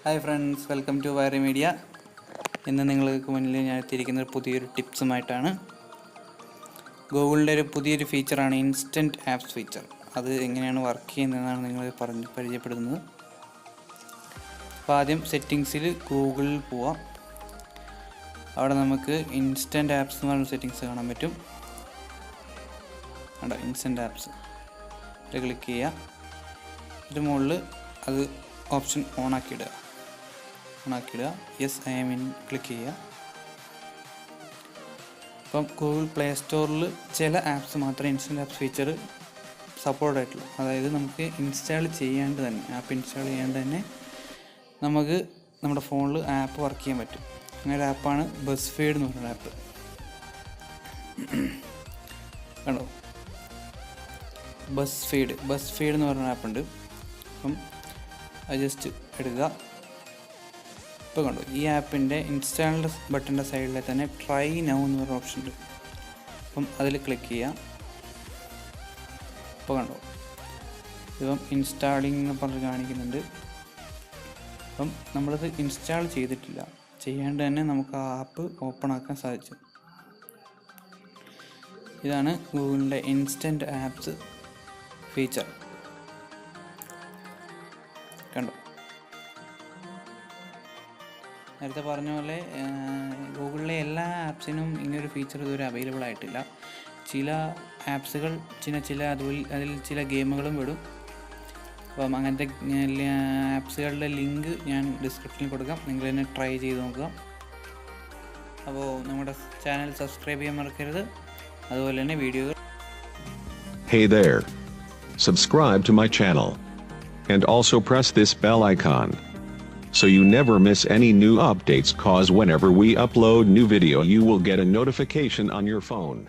Hi friends, welcome to Royale Media. ഇന്ന് നിങ്ങൾക്ക് മുന്നിൽ ഞാൻ എത്തിയിരിക്കുന്ന പുതിയൊരു ടിപ്സുമായിട്ടാണ്. ഗൂഗിളിൻ്റെ ഒരു പുതിയൊരു ഫീച്ചറാണ് ഇൻസ്റ്റൻറ്റ് ആപ്സ് ഫീച്ചർ. അത് എങ്ങനെയാണ് വർക്ക് ചെയ്യുന്നതെന്നാണ് നിങ്ങളെ പരിചയപ്പെടുത്തുന്നത്. അപ്പോൾ ആദ്യം സെറ്റിങ്സിൽ ഗൂഗിളിൽ പോവാം. അവിടെ നമുക്ക് ഇൻസ്റ്റൻറ്റ് ആപ്സ് എന്ന് പറഞ്ഞ സെറ്റിങ്സ് കാണാൻ പറ്റും. അവിടെ ഇൻസ്റ്റൻറ്റ് ആപ്സ് ക്ലിക്ക് ചെയ്യുക. ഇതിന് മുകളിൽ അത് ഓപ്ഷൻ ഓണാക്കിയിടുക. Yes I'm in click ചെയ്യുക. ഇപ്പം ഗൂഗിൾ പ്ലേ സ്റ്റോറിൽ ചില ആപ്സ് മാത്രമേ ഇൻസ്റ്റൻറ്റ് ആപ്സ് ഫീച്ചർ സപ്പോർട്ട് ആയിട്ടുള്ളൂ. അതായത് നമുക്ക് ഇൻസ്റ്റാൾ ചെയ്യാണ്ട് തന്നെ നമുക്ക് നമ്മുടെ ഫോണിൽ ആപ്പ് വർക്ക് ചെയ്യാൻ പറ്റും. അങ്ങനെ ഒരു ആപ്പാണ് ബസ് ഫീഡ് എന്ന് പറയുന്ന ആപ്പ്. കണ്ടോ, ബസ് ഫീഡ് എന്ന് പറയുന്ന ആപ്പുണ്ട്. അപ്പം അത് ജസ്റ്റ് എടുക്കുക. ഇപ്പോൾ കണ്ടോ, ഈ ആപ്പിൻ്റെ ഇൻസ്റ്റാളിൻ്റെ ബട്ടൻ്റെ സൈഡിൽ തന്നെ ട്രൈ നൗ എന്ന് പറഞ്ഞ ഓപ്ഷൻ ഉണ്ട്. അപ്പം അതിൽ ക്ലിക്ക് ചെയ്യാം. ഇപ്പോൾ കണ്ടോ, ഇപ്പം ഇൻസ്റ്റാളിങ് എന്ന് പറഞ്ഞ് കാണിക്കുന്നുണ്ട്. അപ്പം നമ്മളത് ഇൻസ്റ്റാൾ ചെയ്തിട്ടില്ല, ചെയ്യാണ്ട് തന്നെ നമുക്ക് ആ ആപ്പ് ഓപ്പൺ ആക്കാൻ സാധിച്ചു. ഇതാണ് ഗൂഗിളിൻ്റെ ഇൻസ്റ്റൻറ്റ് ആപ്സ് ഫീച്ചർ. കണ്ടോ, നേരത്തെ പറഞ്ഞ പോലെ ഗൂഗിളിലെ എല്ലാ ആപ്സിനും ഇങ്ങനൊരു ഫീച്ചർ ഇതുവരെ അവൈലബിൾ ആയിട്ടില്ല. ചില ആപ്സുകൾ അതിൽ ചില ഗെയിമുകളും വിടും. അപ്പം അങ്ങനത്തെ ആപ്സുകളുടെ ലിങ്ക് ഞാൻ ഡിസ്ക്രിപ്ഷനിൽ കൊടുക്കാം, നിങ്ങൾ തന്നെ ട്രൈ ചെയ്ത് നോക്കുക. അപ്പോൾ നമ്മുടെ ചാനൽ സബ്സ്ക്രൈബ് ചെയ്യാൻ മറക്കരുത്. അതുപോലെ തന്നെ വീഡിയോകൾ. Hey there. Subscribe to my channel. And also press this bell icon, so you never miss any new updates, cause whenever we upload new video you will get a notification on your phone.